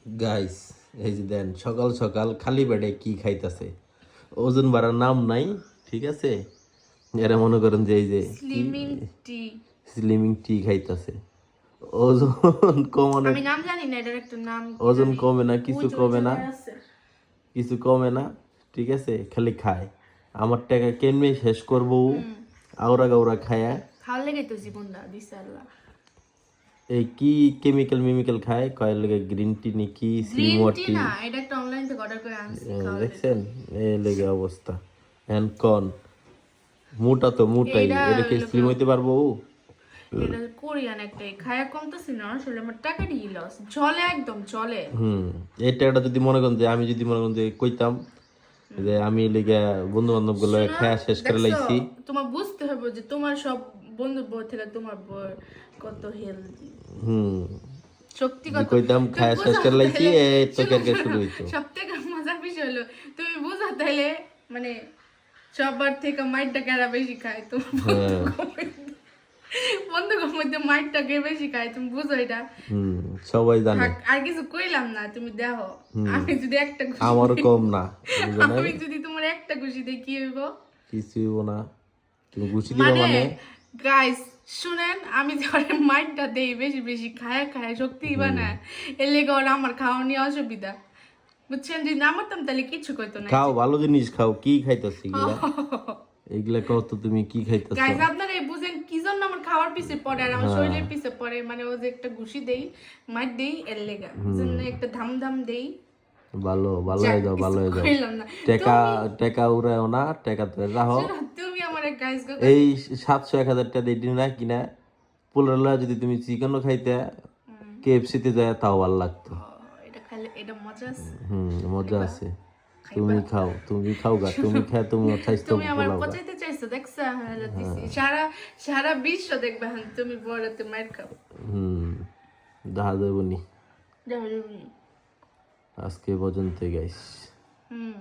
Guys এই যে দেন সকাল সকাল খালি পেটে কি খাইতাছে, ওজন বাড়ার নাম নাই, ঠিক আছে। এরা মনে করেন যে এই যে স্লিমিং টি, স্লিমিং টি খাইতাছে। ওজন কমানো, আমি নাম জানি না, এটার একটা নাম কি ওজন জানি। কমে না, কিছু ওই যে ওই কমে না, জায়গায় আছে। কিছু কমে না, ঠিক আছে, খালি খায়। আমার টাকা কেমনে শেষ করবো আওরা গাওরা খায়া। ভালো লেগে তো জীবনটা দিছে আল্লাহ। এই কি কেমিক্যাল মিমিক্যাল খায়, কয়ের লেগে গ্রিন টি নাকি গ্রিন স্লিমোয়ার টি টি, না, এটা একটা অনলাইন থেকে অর্ডার করে আনছি, খাওয়া লেগে। দেখছেন এই লেগে অবস্থা। এন্ড কন মোটা তো মোটাই, এইটা এটা কি স্লিম হইতে পারবো ও? এটা কোরিয়ান একটাই, খায়া কমতেছি না আসলে, আমার টাকা দিয়ে লস, জলে একদম জলে। এই টাকাটা যদি মনে করেন যে আমি যদি মনে করেন যে কইতাম যে আমি লেগে বন্ধু বান্ধব গুলো শোনো, খায়া শেষ করে দেখছো, লাইছি। তোমার বুঝতে হবে যে তোমার সব বন্ধু বই থেকে তোমার বই কত হেলদি, হুম শক্তি যদি কত। কইতাম তুমি খায়া শেষ বুঝা করে লাইছি, তাইলে, এই তো শোনো কেরকে শোনো, শুরু হইতো। সব থেকে মজার বিষয় হলো, তুমি বুঝা তাইলে মানে সবার থেকে মাইরটা কেরা বেশি খায়, তোমার হ্যাঁ বন্ধু মধ্যে মাইরটা কে বেশি খায়, তুমি বুঝো এটা। হুম, সবাই জানে। থাক, আর কিছু কইলাম না, তুমি দেখো। আমি যদি একটা খুশি আমারও দেই, কম না, বুঝো নাই, আমি যদি তোমার একটা খুশি দেই কি হইব? কিছুই হইবো না। তুমি ঘুষি দিবা মানে মানে গাইস শুনেন, আমি যখন মাইরটা দেই বেশি বেশি খায় খায় শক্তি বানায়, এর লেগে ওরা আমার খাওয়া নিয়ে অসুবিধা, বুঝছেন? যদি না মারতাম তাহলে কিছু কইতো না। খাও, ভালো জিনিস খাও। কি খাইতেছ এগুলা? এগুলা খাও তো, তুমি কি খাইতেছ? গাইস আপনারা এই বুঝেন কি জন্য আমার খাওয়ার পিছে পড়ে আর আমার হ্যাঁ শরীরের পিছে পড়ে, মানে ও যে একটা ঘুষি দেই, মাইর দেই, এর লেগা বুঝেন না, একটা ধাম ধাম দেই। ভালো, ভালো যাক, হয়ে যাও, ভালো কিছু হয়ে যাও। কইলাম না। টাকা তুমি টাকা উড়াও না, টাকা ধরে রাখো। শোনো, তুমি আমার গাইস গো, এই 700-1000 টাকা দিয়ে না কিনা পোলারলা যদি তুমি চিকেনও খাইতে KFC তে যায় তাও ভালো লাগতো। এটা খাইলে এটা মজা আছে। মজা খাইবা? আছে। খাইবা? তুমি খাও, তুমি খাও গা, তুমি খায় তুমি স্বাস্থ্য তুমি আমার পোলাও গা। পচাইতে চাইছো, দেখছো? হ্যাঁ, দিছি। সারা সারা বিশ্ব দেখবে, হ্যাঁ, তুমি বড়তে মাইর খাও। হুম, দেখা যাবো নি। যাও, যাও, যাও। আজকে পর্যন্ত গাইস। হুম।